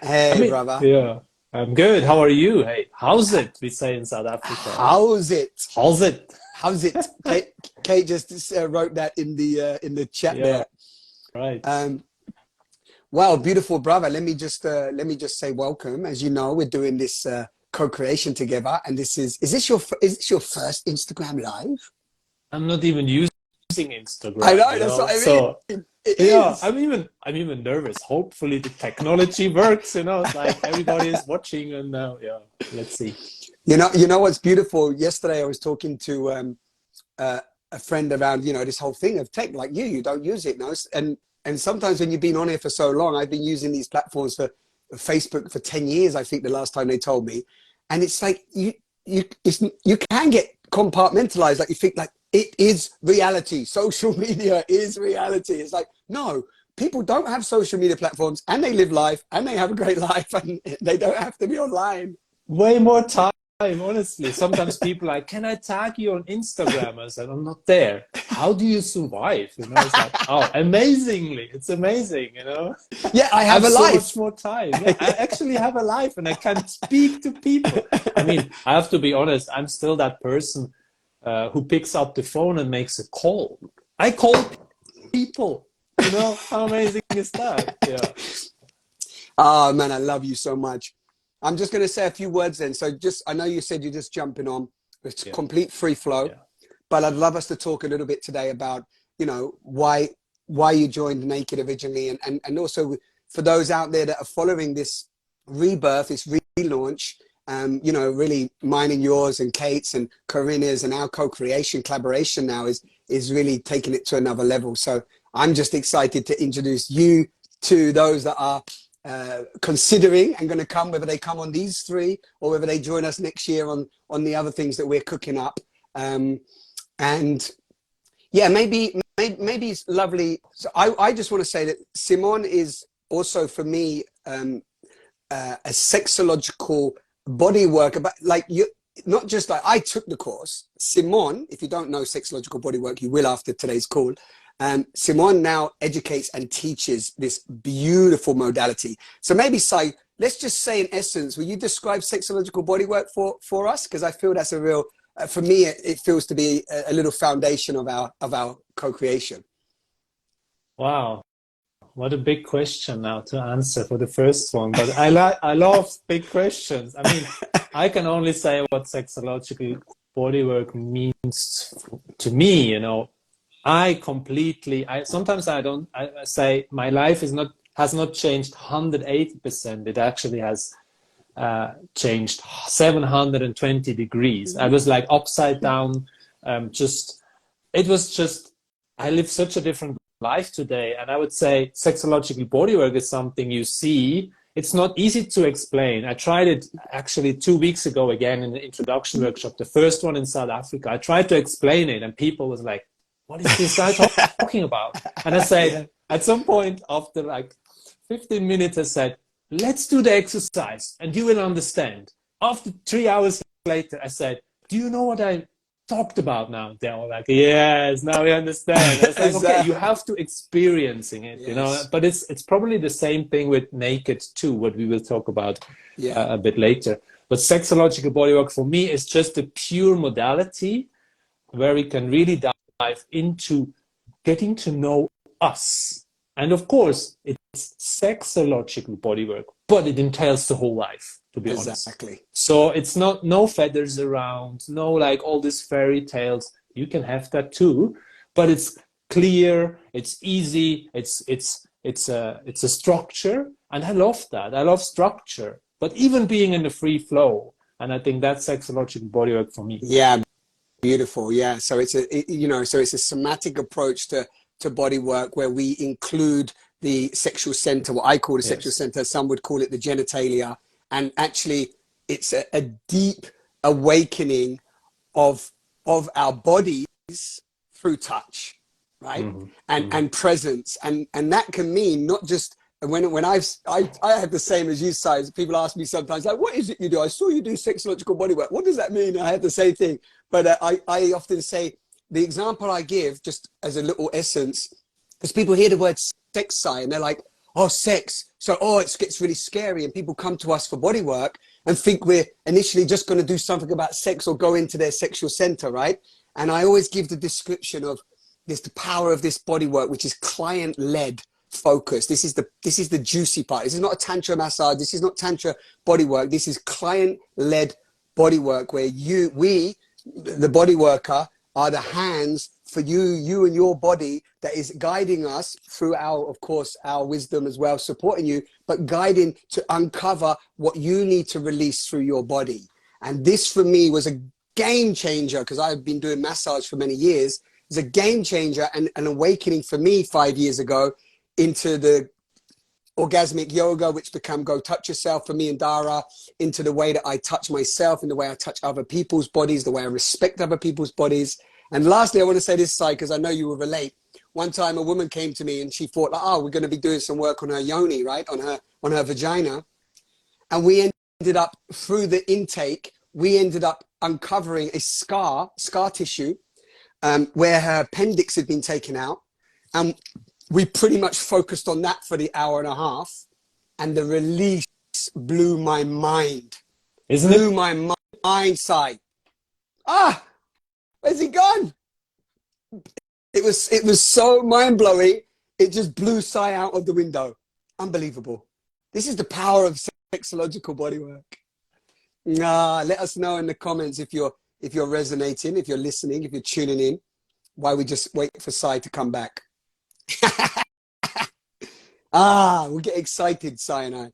Hey, brother. Yeah, I'm good. How are you? Hey, how's it? We say in South Africa, huh? How's it? How's it? How's it? Kate just wrote that in the chat Yeah, there. right. Um, wow, beautiful, brother. Let me just say welcome. As you know, we're doing this co-creation together, and is this your first Instagram live? I'm not even using I Instagram, know, you that's what know. I mean. So It yeah, is. I'm even nervous. Hopefully the technology works, you know. It's like everybody is watching, and yeah, let's see. You know what's beautiful? Yesterday, I was talking to uh, a friend around, this whole thing of tech. Like you don't use it, no? And sometimes when you've been on here for so long, I've been using these platforms for Facebook for 10 years. I think the last time they told me, and it's like you can get compartmentalized. Like you think like it is reality. Social media is reality. It's like no. People don't have social media platforms and they live life and they have a great life and they don't have to be online. Way more time, honestly. Sometimes people are like, can I tag you on Instagram? I said, I'm not there. How do you survive? You know, it's like, oh, amazingly, it's amazing, you know. Yeah, I I have have a so life. much more time. Yeah, I actually have a life and I can speak to people. I mean, I have to be honest, I'm still that person who picks up the phone and makes a call. I call people, you know, how amazing is that? Yeah, Oh man, I love you so much. I'm just going to say a few words then. So just, I know you said you're just jumping on. It's yeah, complete free flow, yeah, but I'd love us to talk a little bit today about, why you joined Naked originally, and also for those out there that are following this rebirth, this relaunch. Really mine and yours and Kate's and Corinna's and our co-creation collaboration now is really taking it to another level. So I'm just excited to introduce you to those that are considering and going to come, whether they come on these three or whether they join us next year on the other things that we're cooking up. And yeah, maybe it's lovely. So I just want to say that Simone is also for me a sexological body work about like you. Not just like I took the course. Simone, if you don't know sexological bodywork, you will after today's call. Simone now educates and teaches this beautiful modality. So maybe, Sai, let's just say in essence, will you describe sexological bodywork for us? Because I feel that's a real, for me, it feels to be a little foundation of our co-creation. wow. What a big question now to answer for the first one. But I love big questions. I mean, I can only say what sexological bodywork means to me, you know. I sometimes I say my life has not changed 180%. It actually has changed 720 degrees. I was like upside down, just it was just I live such a different life today, and I would say sexological bodywork is something you see. It's not easy to explain. I tried it actually 2 weeks ago again in the introduction workshop, the first one in South Africa. I tried to explain it, and people was like, "What is this guy talking about?" And I said, Yeah. at some point after like 15 minutes, I said, "Let's do the exercise, and you will understand." After 3 hours later, I said, "Do you know what I talked about now?" They're all like, yes, now we understand. I was like, okay, you have to experiencing it, you know. Yes. But it's probably the same thing with naked too, what we will talk about Yeah. a bit later. But sexological bodywork for me is just a pure modality where we can really dive into getting to know us. And of course, it's sexological bodywork, but it entails the whole life, to be honest. Exactly. So it's not no feathers around, no like all these fairy tales. You can have that too, but it's clear, it's easy, it's a structure, and I love that. I love structure, but even being in the free flow, and I think that's sexological bodywork for me. Yeah. Beautiful. Yeah. So it's a somatic approach to body work where we include the sexual center, what I call the sexual Yes. center, some would call it the genitalia. And actually it's a deep awakening of our bodies through touch, right? Hmm. Hmm. And presence. And that can mean not just when I have the same as you, size. People ask me sometimes, like, what is it you do? I saw you do sexological bodywork. What does that mean? I have the same thing. But I often say the example I give, just as a little essence, because people hear the word sex science and they're like, oh, sex. So, oh, it gets really scary. And people come to us for body work and think we're initially just going to do something about sex or go into their sexual center, right? And I always give the description of this, the power of this body work, which is client-led focus. This is the juicy part. This is not a tantra massage. This is not tantra body work. This is client-led body work where we, the body worker, are the hands for you and your body that is guiding us through our, of course, our wisdom as well, supporting you, but guiding to uncover what you need to release through your body. And this for me was a game changer because I've been doing massage for many years. It's a game changer and an awakening for me 5 years ago into the orgasmic yoga, which became Go Touch Yourself for me and Dara, into the way that I touch myself and the way I touch other people's bodies, the way I respect other people's bodies. And lastly, I want to say this side because I know you will relate. One time a woman came to me and she thought, like, oh, we're going to be doing some work on her yoni, right? On her vagina. And we ended up, through the intake, we ended up uncovering a scar tissue where her appendix had been taken out. And we pretty much focused on that for the hour and a half. And the release blew my mind. Blew my mind side. Ah, where's he gone? It was so mind-blowing. It just blew Sai out of the window. Unbelievable. This is the power of sexological bodywork. Let us know in the comments if you're resonating, if you're listening, if you're tuning in, while we just wait for Sai to come back. We'll get excited, Sai and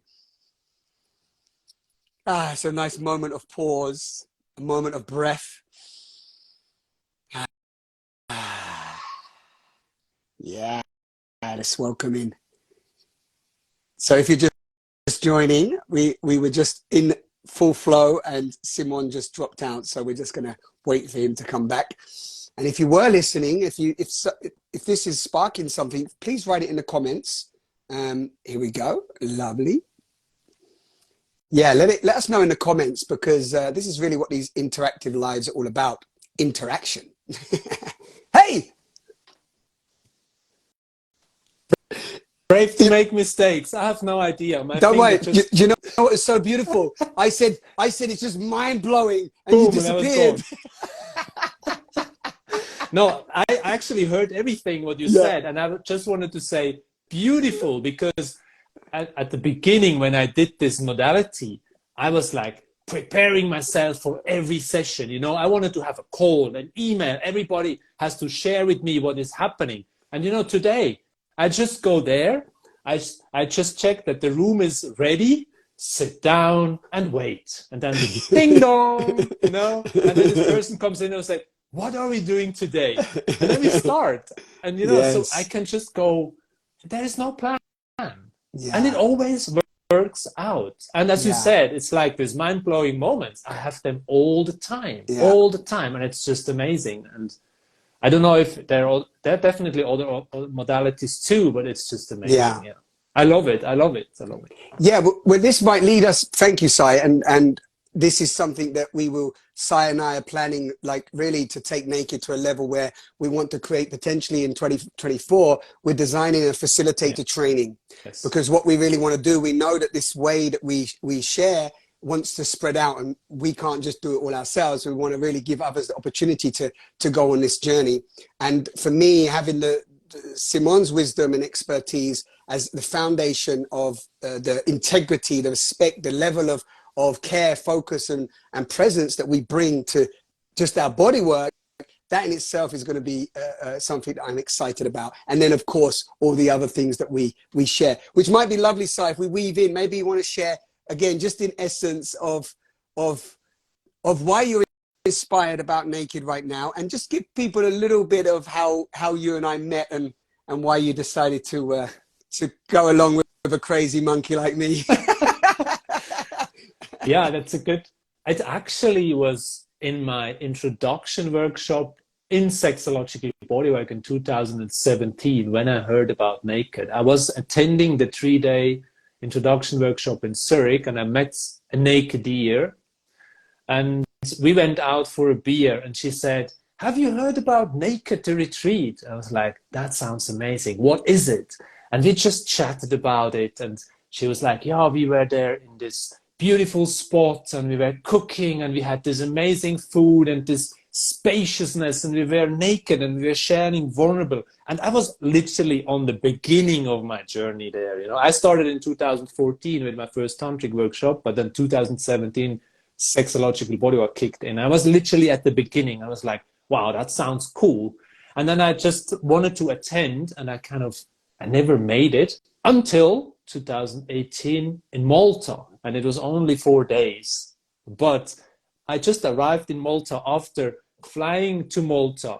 I. It's a nice moment of pause, a moment of breath. Yeah, let's welcome in. So if you're just joining, we were just in full flow and Simon just dropped out. So we're just going to wait for him to come back. And if you were listening, if this is sparking something, please write it in the comments. Here we go. Lovely. Yeah, let us know in the comments because this is really what these interactive lives are all about. Interaction. Hey! Brave to make mistakes. I have no idea. Don't worry. You know what is so beautiful? I said it's just mind blowing, and boom, you disappeared. No, I actually heard everything what you said, and I just wanted to say beautiful because at the beginning when I did this modality, I was like preparing myself for every session. You know, I wanted to have a call, an email. Everybody has to share with me what is happening. And you know, today I just go there. I just check that the room is ready, sit down and wait. And then ding dong, you know, and then this person comes in and says, what are we doing today? And then we start. And you know, so I can just go, there is no plan. And it always works out. And as you said, it's like these mind-blowing moments. I have them all the time, all the time. And it's just amazing. And I don't know if there are definitely other modalities too, but it's just amazing. Yeah. I love it. I love it. I love it. Yeah, well, this might lead us. Thank you, Sai. And this is something that Sai and I are planning, like really to take Naked to a level where we want to create potentially in 2024. We're designing a facilitator training because what we really want to do, we know that this way that we share wants to spread out and we can't just do it all ourselves. We want to really give others the opportunity to go on this journey. And for me, having the Simon's wisdom and expertise as the foundation of the integrity, the respect, the level of care, focus and presence that we bring to just our body work, that in itself is going to be something that I'm excited about. And then of course, all the other things that we share, which might be lovely, Si, if we weave in, maybe you want to share again, just in essence of why you're inspired about Naked right now, and just give people a little bit of how you and I met and why you decided to go along with a crazy monkey like me. Yeah, that's a good. It actually was in my introduction workshop in Sexological Bodywork in 2017 when I heard about Naked. I was attending the 3-day introduction workshop in Zurich and I met a naked ear and we went out for a beer and she said, have you heard about Naked the retreat? I was like, that sounds amazing. What is it? And we just chatted about it. And she was like, yeah, we were there in this beautiful spot and we were cooking and we had this amazing food and this spaciousness and we were naked and we were sharing vulnerable. And I was literally on the beginning of my journey there. You know, I started in 2014 with my first tantric workshop, but then 2017 Sexological Bodywork kicked in. I was literally at the beginning. I was like, wow, that sounds cool. And then I just wanted to attend and I never made it until 2018 in Malta. And it was only 4 days. But I just arrived in Malta after flying to Malta,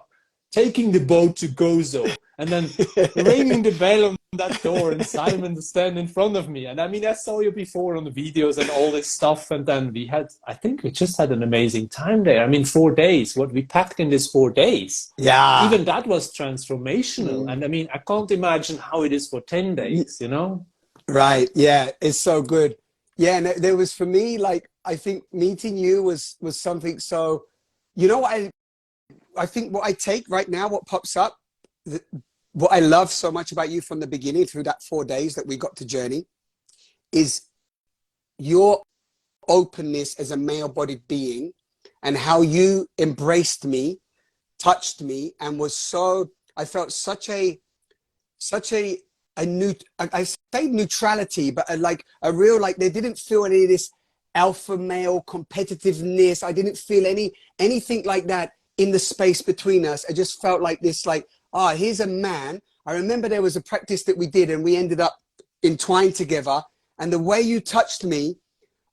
taking the boat to Gozo, and then ringing the bell on that door and Simon stand in front of me. And I mean, I saw you before on the videos and all this stuff. And then I think we just had an amazing time there. I mean, 4 days, what we packed in this 4 days. Yeah. Even that was transformational. And I mean, I can't imagine how it is for 10 days, you know? Right. Yeah. It's so good. Yeah. And there was, for me, like, I think meeting you was something so, you know, I think what I take right now, what pops up, what I love so much about you from the beginning through that 4 days that we got to journey is your openness as a male-bodied being and how you embraced me, touched me, and was so, I felt such a new, I say neutrality, but like a real, like there didn't feel any of this alpha male competitiveness. I didn't feel anything like that in the space between us. I just felt like this, like, ah, here's a man. I remember there was a practice that we did and we ended up entwined together. And the way you touched me,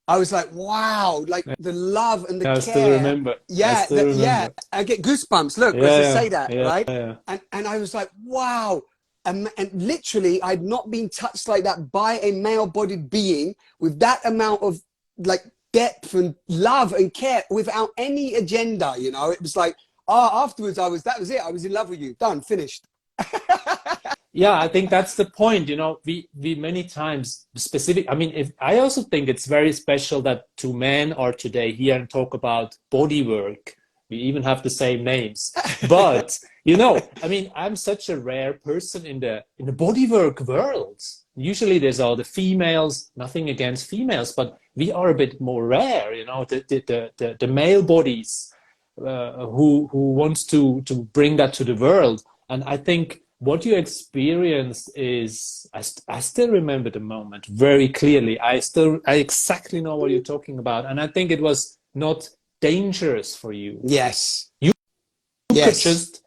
I was like, wow, like the love and the care. I still remember. Yeah, yeah. I get goosebumps. Look, let's just say that, right? Yeah. And I was like, wow. And literally, I'd not been touched like that by a male-bodied being with that amount of like depth and love and care without any agenda. You know, it was like, afterwards, that was it. I was in love with you. Done, finished. Yeah, I think that's the point. You know, we many times I mean, I also think it's very special that two men are today here and talk about body work. We even have the same names. But, you know, I mean, I'm such a rare person in the bodywork world. Usually there's all the females, nothing against females, but we are a bit more rare, you know, the male bodies who wants to bring that to the world. And I think what you experienced is, I still remember the moment very clearly. I exactly know what you're talking about. And I think it was not dangerous for you. Yes. You yes. could just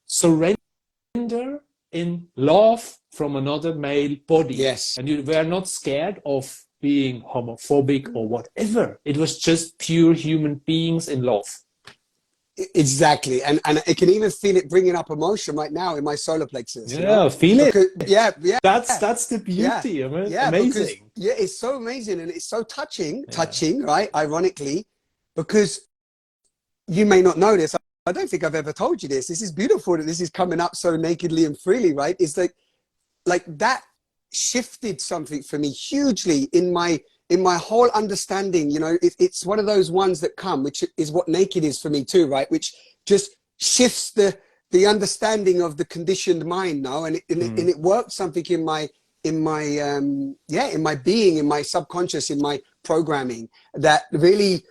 surrender in love from another male body. Yes. And you were not scared of being homophobic or whatever. It was just pure human beings in love. Exactly. And I can even feel it bringing up emotion right now in my solar plexus. Yeah, you know? feel it. Yeah. That's the beauty. Yeah. I mean, yeah, amazing. Because, it's so amazing and it's so touching, right? Ironically, because you may not know this. I don't think I've ever told you this. This is beautiful that this is coming up so nakedly and freely, right? It's like that shifted something for me hugely in my whole understanding. You know, it's one of those ones that come, which is what naked is for me too, right? Which just shifts the understanding of the conditioned mind now, and it worked something in my being, in my subconscious, in my programming that really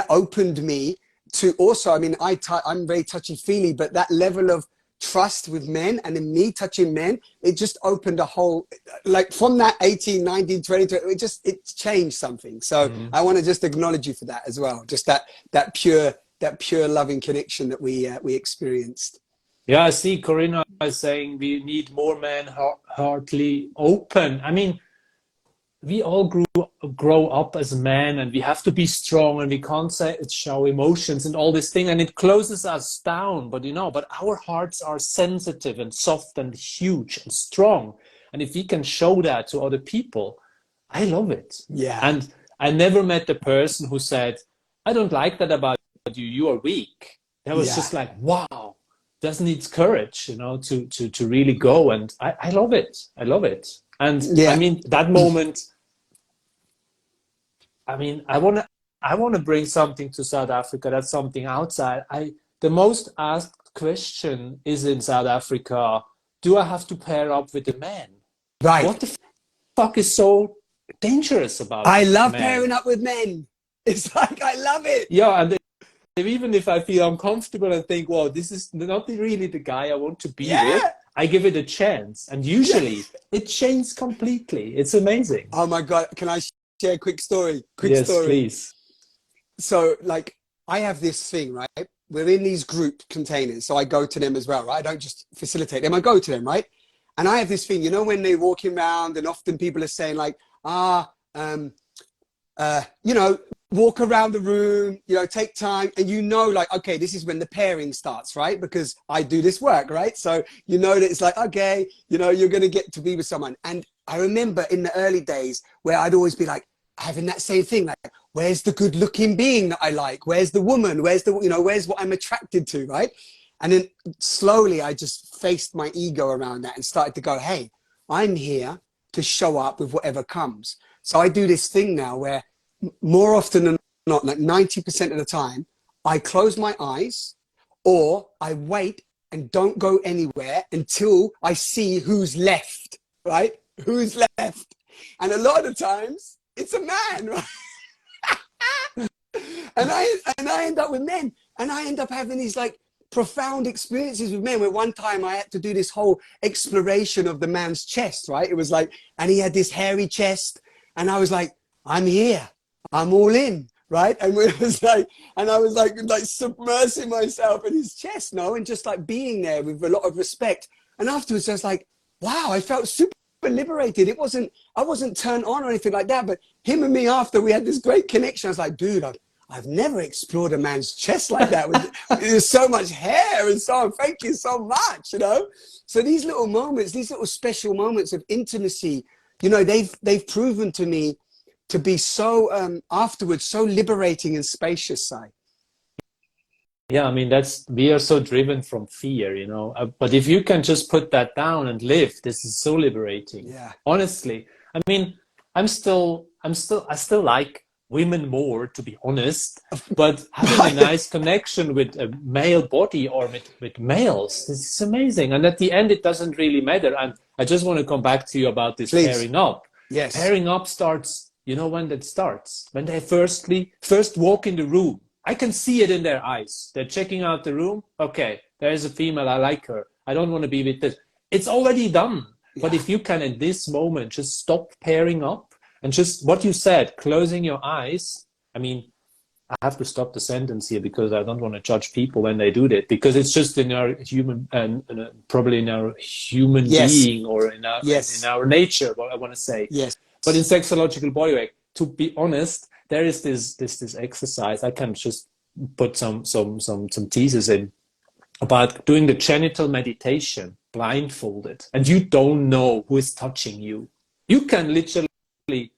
opened me to also, I mean, I'm very touchy-feely, but that level of trust with men and in me touching men, it just opened a whole, like from that 18, 19, 20, it changed something. So I want to just acknowledge you for that as well. Just that pure loving connection that we experienced. Yeah, I see Corinna is saying we need more men heartily open. I mean, we all grow up as men and we have to be strong and we can't show emotions and all this thing, and it closes us down. But but our hearts are sensitive and soft and huge and strong, and if we can show that to other people, I love it. Yeah. And I never met the person who said, I don't like that about you, you are weak. That was just like, wow, that needs courage, to really go. And I love it. And I mean, that moment, I mean, I want to bring something to South Africa. That's something outside. The most asked question is in South Africa, do I have to pair up with a man? Right. What the fuck is so dangerous about I love men? pairing up with men. It's like, I love it. Yeah, and even if I feel uncomfortable and think, well, this is not really the guy I want to be with, Yeah. I give it a chance. And Yeah. usually it changes completely. It's amazing. Oh my God. Can I share a quick story? Quick Yes, story. please. So like, I have this thing, right? We're in these group containers. So I go to them as well, right? I don't just facilitate them. I go to them, right? And I have this thing, you know, when they're walking around and often people are saying like, you know, walk around the room, you know, take time. And you know, like, okay, this is when the pairing starts, right? Because I do this work, right? So you know that it's like, okay, you know, you're going to get to be with someone. And I remember in the early days where I'd always be like, having that same thing, like, where's the good looking being that I like? Where's the woman? Where's the, you know, where's what I'm attracted to, right? And then slowly I just faced my ego around that and started to go, hey, I'm here to show up with whatever comes. So I do this thing now where more often than not, like 90% of the time, I close my eyes or I wait and don't go anywhere until I see who's left, right? Who's left. And a lot of the times it's a man, right? and I end up with men, and I end up having these like profound experiences with men where one time I had to do this whole exploration of the man's chest, right? It was like, and he had this hairy chest, and I was like, I'm here, I'm all in, right? And it was like, and I was like submersing myself in his chest, no, and just like being there with a lot of respect. And afterwards I was like, wow, I felt super liberated. It wasn't, I wasn't turned on or anything like that, but him and me, after we had this great connection, I was like, dude, I've never explored a man's chest like that. There's so much hair and so on. Thank you so much, you know? So these little moments, these little special moments of intimacy, you know, they've proven to me to be so, afterwards, so liberating and spacious, Si. Yeah, I mean, we are so driven from fear, you know. But if you can just put that down and live, this is so liberating. Yeah. Honestly, I mean, I still like women more, to be honest. But having a nice connection with a male body or with males, this is amazing. And at the end, it doesn't really matter. And I just want to come back to you about this Please. pairing up. Yes. Pairing up starts, you know, when that starts, when they first walk in the room. I can see it in their eyes. They're checking out the room. Okay, there's a female. I like her. I don't want to be with this. It's already done. Yeah. But if you can, in this moment, just stop pairing up and just what you said, closing your eyes. I mean, I have to stop the sentence here because I don't want to judge people when they do that, because it's just in our human and probably in our human being or in our nature. What I want to say. Yes. But in sexological bodywork, to be honest, there is this exercise. I can just put some teasers in about doing the genital meditation blindfolded, and you don't know who is touching you. You can literally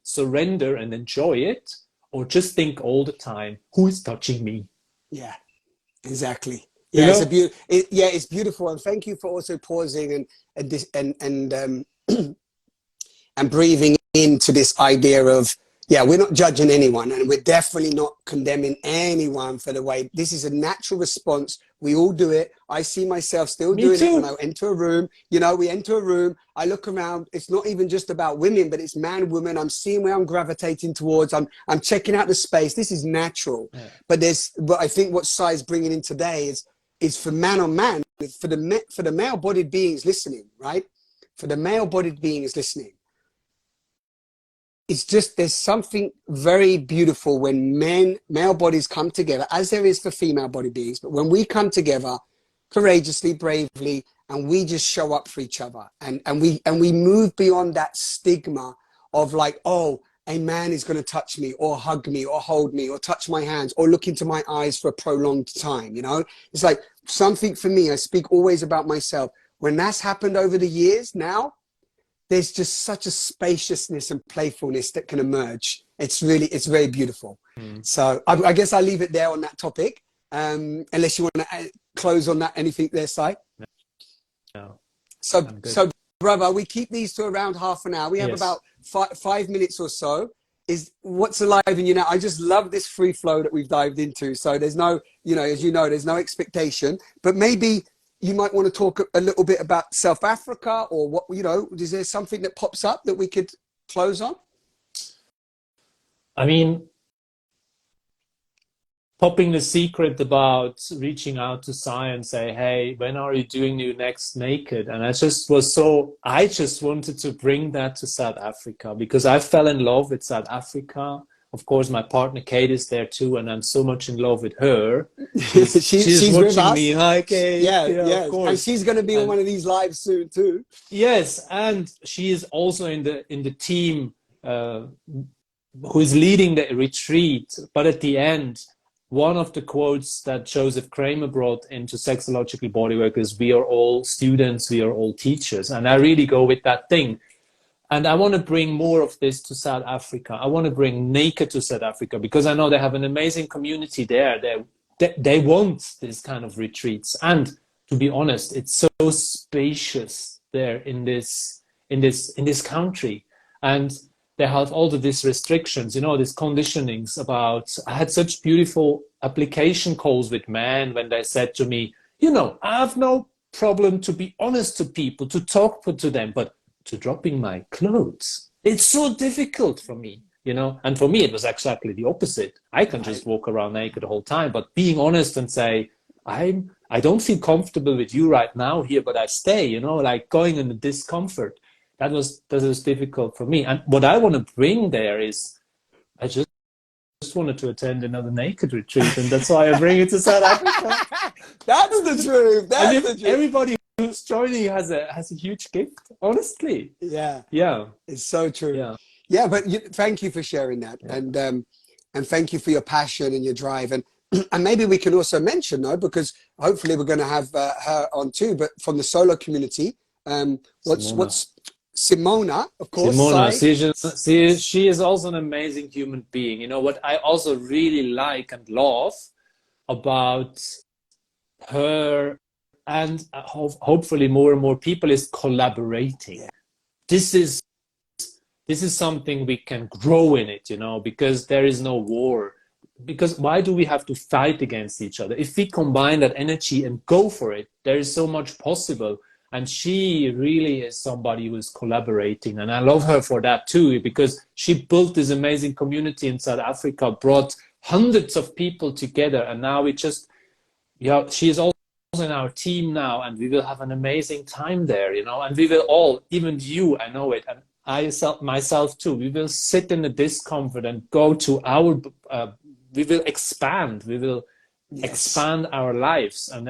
surrender and enjoy it, or just think all the time, who is touching me? Yeah, exactly. Yeah, you know? It's beautiful, and thank you for also pausing and breathing into this idea of, yeah, we're not judging anyone, and we're definitely not condemning anyone for the way. This is a natural response. We all do it. I see myself still doing it when I enter a room. You know, we enter a room, I look around. It's not even just about women, but it's man, woman. I'm seeing where I'm gravitating towards. I'm checking out the space. This is natural. Yeah. But I think what Sai's bringing in today is for man on man, for the male-bodied beings listening, right? For the male-bodied beings listening. It's just, there's something very beautiful when male bodies come together, as there is for female body beings, but when we come together courageously, bravely, and we just show up for each other, and we move beyond that stigma of like, oh, a man is going to touch me or hug me or hold me or touch my hands or look into my eyes for a prolonged time, you know? It's like something for me, I speak always about myself. When that's happened over the years now, there's just such a spaciousness and playfulness that can emerge. It's very beautiful. So I guess I'll leave it there on that topic. Unless you want to close on that, anything there, Si? No. So brother, we keep these to around half an hour. We have about 5 minutes or so. What's alive in you now? I just love this free flow that we've dived into. So there's no, you know, as you know, there's no expectation, but maybe you might want to talk a little bit about South Africa, or what, you know, is there something that pops up that we could close on? I mean, popping the secret about reaching out to Sai and say, hey, when are you doing your next naked? And I just wanted to bring that to South Africa, because I fell in love with South Africa. Of course, my partner Kate is there too, and I'm so much in love with her. She's watching me. Hi, Kate. Yeah, yeah, yeah. of course. And she's going to be on one of these lives soon too. Yes, and she is also in the team who is leading the retreat. But at the end, one of the quotes that Joseph Kramer brought into Sexological Bodywork is, we are all students, we are all teachers. And I really go with that thing. And I want to bring more of this to South Africa. I want to bring naked to South Africa, because I know they have an amazing community there. They want this kind of retreats. And to be honest, it's so spacious there in this country. And they have all of these restrictions, you know, these conditionings about, I had such beautiful application calls with men when they said to me, you know, I have no problem to be honest to people, to talk to them, but to dropping my clothes, it's so difficult for me, you know. And for me, it was exactly the opposite. I can just walk around naked the whole time, but being honest and say, I don't feel comfortable with you right now here, but I stay, you know, like going in the discomfort. That was difficult for me. And what I want to bring there is, I just wanted to attend another naked retreat, and that's why I bring it to South Africa. That's the truth. That's the truth. Everybody who's joining has a huge gift, honestly. Yeah, it's so true. Yeah, but thank you for sharing that. And thank you for your passion and your drive. And and maybe we can also mention, though, because hopefully we're going to have her on too, but from the solo community, what's Simona, of course. Simona, she is also an amazing human being. You know what I also really like and love about her, and hopefully more and more people, is collaborating. This is something we can grow in it, you know, because there is no war. Because why do we have to fight against each other? If we combine that energy and go for it, there is so much possible. And she really is somebody who is collaborating. And I love her for that too, because she built this amazing community in South Africa, brought hundreds of people together. And now she is also in our team now, and we will have an amazing time there, you know, and we will all, even you, I know it, and myself too, we will sit in the discomfort and go to our, we will expand our lives. And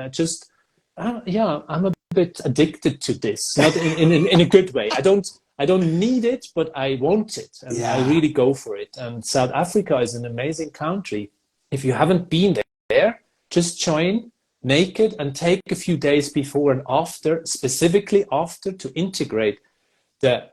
I'm a bit addicted to this, not in a good way. I don't need it, but I want it, and I really go for it. And South Africa is an amazing country. If you haven't been there, just join naked and take a few days before and after, specifically after, to integrate the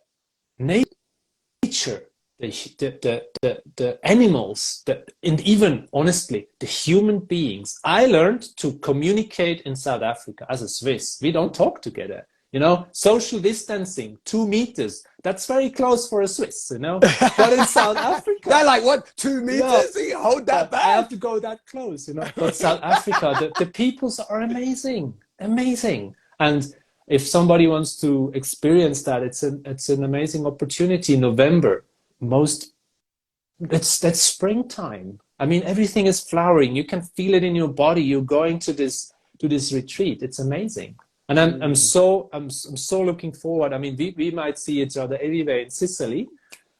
nature, the animals, and even honestly the human beings. I learned to communicate in South Africa as a Swiss. We don't talk together, you know. Social distancing, 2 meters. That's very close for a Swiss, you know. But in South Africa, they're like, what, 2 meters? You hold that back. I have to go that close, you know. But South Africa, the peoples are amazing. And if somebody wants to experience that, it's an amazing opportunity in November. That's springtime. I mean, everything is flowering. You can feel it in your body. You're going to this retreat. It's amazing. And I'm so looking forward. I mean, we might see each other anyway in Sicily.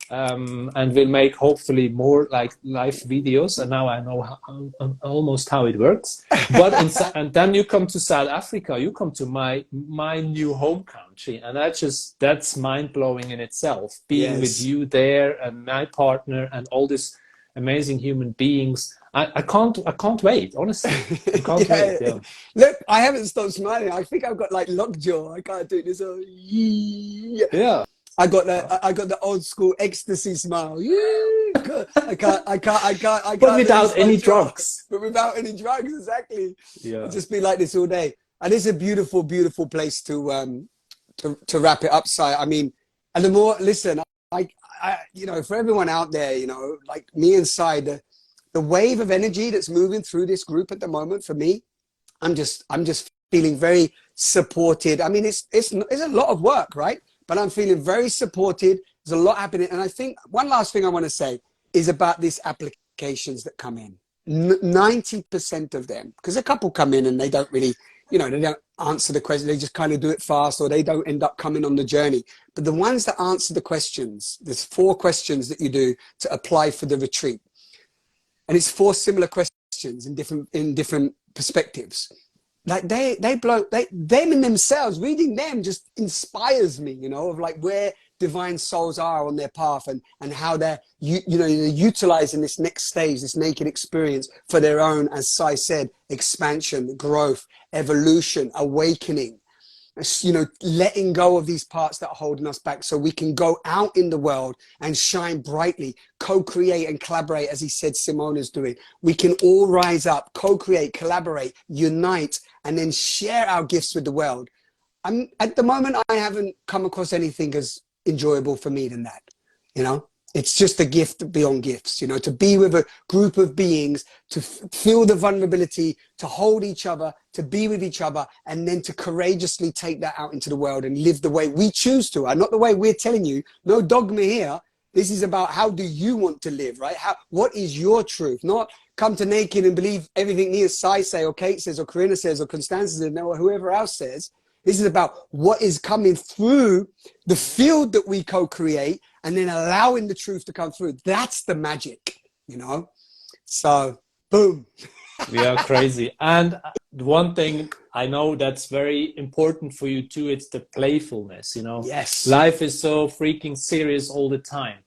And we'll make hopefully more like live videos. And now I know almost how it works. But and then you come to South Africa, you come to my new home country, and that's mind blowing in itself. Being with you there, and my partner, and all these amazing human beings. I can't wait. Honestly, I can't wait. Yeah. Look, I haven't stopped smiling. I think I've got like lockjaw. I can't do this. Yeah. I got the old school ecstasy smile. Yeah, I can't. But without any drugs. But without any drugs, exactly. Yeah. It'd just be like this all day. And it's a beautiful, beautiful place to wrap it up, Si. I mean, and the more, listen, I you know, for everyone out there, you know, like me and Si, the wave of energy that's moving through this group at the moment, for me, I'm just feeling very supported. I mean, it's a lot of work, right? But I'm feeling very supported. There's a lot happening. And I think one last thing I want to say is about these applications that come in. 90% of them, because a couple come in and they don't really, you know, they don't answer the question. They just kind of do it fast, or they don't end up coming on the journey. But the ones that answer the questions, there's 4 questions that you do to apply for the retreat. And it's 4 similar questions in different perspectives. Like them in themselves, reading them just inspires me, you know, of like where divine souls are on their path, and how they're they're utilizing this next stage, this naked experience, for their own, as Sai said, expansion, growth, evolution, awakening, you know, letting go of these parts that are holding us back, so we can go out in the world and shine brightly, co-create and collaborate, as he said Simona's doing. We can all rise up, co-create, collaborate, unite, and then share our gifts with the world. At the moment, I haven't come across anything as enjoyable for me than that. You know, it's just a gift beyond gifts, you know, to be with a group of beings, to feel the vulnerability, to hold each other, to be with each other, and then to courageously take that out into the world and live the way we choose to, and not the way we're telling you. No dogma here. This is about, how do you want to live, right? What is your truth? Not come to Naked and believe everything Nia, Sai say, or Kate says, or Corinna says, or Constanza says, or whoever else says. This is about what is coming through the field that we co-create, and then allowing the truth to come through. That's the magic, you know? So, boom. We are crazy. And one thing I know that's very important for you too, it's the playfulness, you know? Yes. Life is so freaking serious all the time.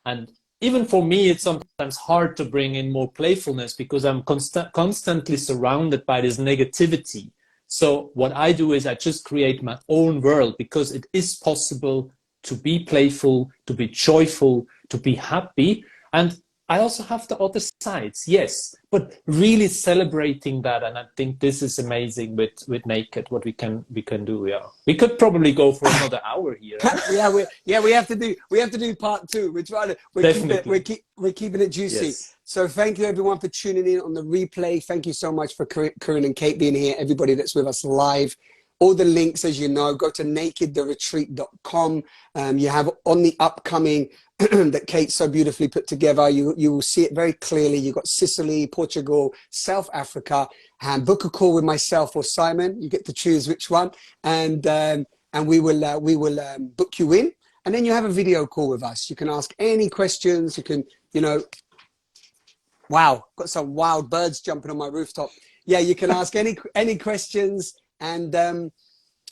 And even for me, it's sometimes hard to bring in more playfulness, because I'm constantly surrounded by this negativity. So what I do is I just create my own world, because it is possible to be playful, to be joyful, to be happy. And I also have the other sides, yes, but really celebrating that. And I think this is amazing with Naked, what we can do. Yeah, we could probably go for another hour here. we have to do part 2. We're keeping it juicy. Yes. So thank you everyone for tuning in on the replay. Thank you so much for Corinne and Kate being here. Everybody that's with us live. All the links, as you know, go to nakedtheretreat.com. You have on the upcoming that Kate so beautifully put together. You will see it very clearly. You've got Sicily, Portugal, South Africa, and book a call with myself or Simon. You get to choose which one, and we will book you in, and then you have a video call with us. You can ask any questions. You can, you know, wow, got some wild birds jumping on my rooftop. Yeah, you can ask any questions. And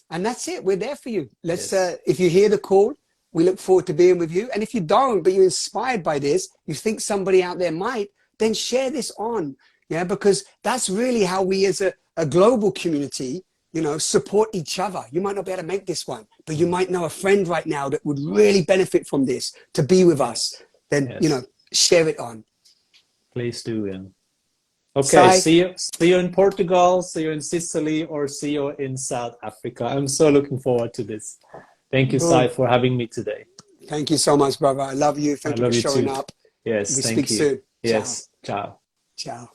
that's it. We're there for you. Let's if you hear the call, we look forward to being with you. And if you don't, but you're inspired by this, you think somebody out there might, then share this on. Yeah, because that's really how we as a global community, you know, support each other. You might not be able to make this one, but you might know a friend right now that would really benefit from this, to be with us. Then, you know, share it on. Please do, Ian. Okay, see you in Portugal, see you in Sicily, or see you in South Africa. I'm so looking forward to this. Thank you, Sai, for having me today. Thank you so much, brother. I love you. Thank you for showing up. Yes, we thank speak you. soon. Yes, ciao. Ciao.